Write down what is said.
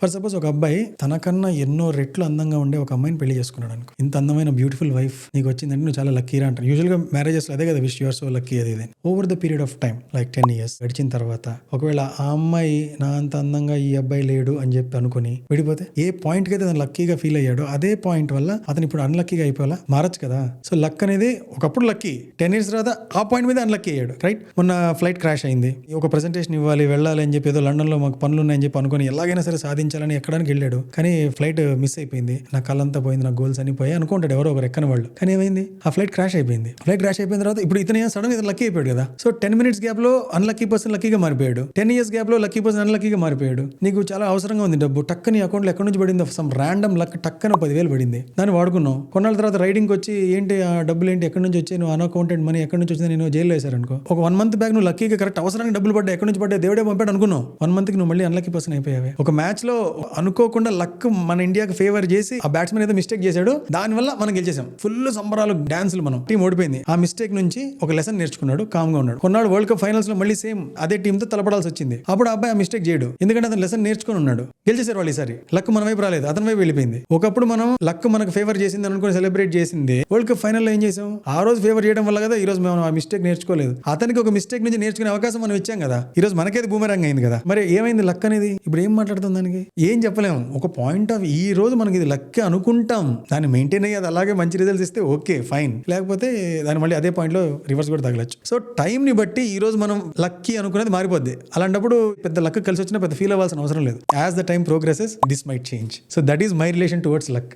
For suppose ఒక అబ్బాయి తనకన్నా ఎన్నో రెట్లు అందంగా ఉండే ఒక అమ్మాయిని పెళ్లి చేసుకున్నాడు అనుకో. ఇంత అందమైన బ్యూటిఫుల్ వైఫ్ నీకు వచ్చిందంటే నువ్వు చాలా లక్కీరా అంటారు. యూజువల్ గా మ్యారేజెస్ అదే కదా, విష్ యువర్ సో లక్కీ అది ఇది. Over the period of time like 10 years గడిచిన తర్వాత ఒకవేళ ఆ అమ్మాయి నా అంత అందంగా ఈ అబ్బాయి లేడు అని చెప్పి అనుకుని విడిపోతే, ఏ పాయింట్ కి అయితే అతను లక్కీగా ఫీల్ అయ్యాడో అదే పాయింట్ వల్ల అతను ఇప్పుడు అన్లక్కీగా అయిపోవాలా మారచ్చు కదా. సో లక్ అనేది ఒకప్పుడు లక్కీ, 10 years తర్వాత ఆ పాయింట్ మీద అన్లక్కీ అయ్యాడు. రైట్, మొన్న ఫ్లైట్ క్రాష్ అయింది, ఒక ప్రెజెంటేషన్ ఇవ్వాలి వెళ్ళాలి అని చెప్పి ఏదో లండన్ లో మాకు పనులు ఉన్నాయని చెప్పి అనుకుని ఎలాగైనా సరే సాధించాలని ఎక్కడానికి వెళ్ళాడు. కానీ ఫ్లైట్ మిస్ అయిపోయింది, నా కళ్ళంతా పోయింది, నా గోల్స్ అన్ని పోయి అనుకుంటాడు ఎవరో ఒకరు ఎక్కని వాళ్ళు. కానీ ఏమైంది, ఆ ఫ్లైట్ క్రాష్ అయిపోయింది. ఫ్లైట్ క్రాష్ అయిపోయిన తర్వాత ఇప్పుడు ఇతను సడన్ గా లక్కీ అయిపోయాడు కదా. సో 10 minutes గ్యాప్ లో అన్లక్కీ పర్సన్ లక్కీగా మారిపోయాడు, 10 years గ్యాప్ లో లక్కీ పర్సన్ అన్లక్కీగా మారిపోయాడు. నీకు చాలా అవసరంగా ఉంది డబ్బు, టక్కని అకౌంట్ లో ఎక్కడి నుంచి పడింది, సమ్ ర్యాండమ్ లక్ టక్కన 10,000 పడింది, దాన్ని వాడుకున్నావు. కొన్నాళ్ళ తర్వాత రైడింగ్ వచ్చి ఏంటి ఆ డబ్బులు ఏంటి ఎక్కడి నుంచి వచ్చాయి, నువ్వు అన్అకౌంటెడ్ మనీ ఎక్కడి నుంచి వచ్చింది, నేను జైల్లో వేశారనుకో. ఒక 1 month బ్యాక్ నువ్వు లక్కీగా కరెక్ట్ అవసరానికి డబ్బులు పడ్డా, ఎక్కడి నుంచి పడ్డా దేవుడే పంపాడు అనుకున్నావు. 1 month కి నువ్వు మళ్ళీ అన్లక్కీ పర్సన్ అయిపోయావే. ఒక మ్యాచ్ లో అనుకోకుండా లక్ మన ఇండియాకి ఫేవర్ చేసి ఆ బ్యాట్స్మెన్ ఏదో మిస్టేక్ చేశాడు, దానివల్ల మనం గెలిచేసాం. ఫుల్ సంబరాలు డాన్సులు, మనం టీం ఓడిపోయింది. ఆ మిస్టేక్ నుంచి ఒక లెసన్ నేర్చుకున్నాడు, కామ్ గా ఉన్నాడు. కొన్నాడు వరల్డ్ కప్ ఫైనల్స్ లో మళ్ళీ సేమ్ అదే టీమ్ తో తలపడాల్సి వచ్చింది. అప్పుడు ఆ అబ్బాయి ఆ మిస్టేక్ చేయడు, ఎందుకంటే అతను లెసన్ నేర్చుకుని ఉన్నాడు. గెలిచేశారు వాళ్ళు ఈసారి. లక్ మన వైపు రాలేదు, అతని వైపు వెళ్ళిపోయింది. ఒకప్పుడు మనం లక్ మనకు ఫేవర్ చేసింది అనుకుని సెలబ్రేట్ చేసింది, వరల్డ్ కప్ ఫైనల్ లో ఏం చేసాం, ఆ రోజు ఫేవర్ చేయడం వల్ల కదా ఈ రోజు మనం ఆ మిస్టేక్ నేర్చుకోలేదు. అతనికి ఒక మిస్టేక్ నుంచి నేర్చుకునే అవకాశం మనం ఇచ్చాం కదా, ఈ రోజు మనకేది బూమరంగ్ అయింది కదా. మరి ఏమైంది లక్ అనేది, ఇప్పుడు ఏం మాట్లాడుతుంది దానికి, ఏం చెప్పలేము. ఒక పాయింట్ ఆఫ్ ఈ రోజు మనకి ఇది లక్ అనుకుంటాం, దాన్ని మెయింటైన్ అయ్యి అది అలాగే మంచి రిజల్ట్స్ ఇస్తే ఓకే ఫైన్, లేకపోతే దాన్ని మళ్ళీ అదే పాయింట్ లో రివర్స్ కూడా తగలచ్చు. సో టైం ని బట్టి ఈ రోజు మనం లక్కీ అనుకునేది మారిపోద్ది. అలాంటప్పుడు పెద్ద లక్ కలిసి వచ్చినా పెద్ద ఫీల్ అవ్వాల్సిన అవసరం లేదు. As the time progresses this might change. So that is my relation towards luck.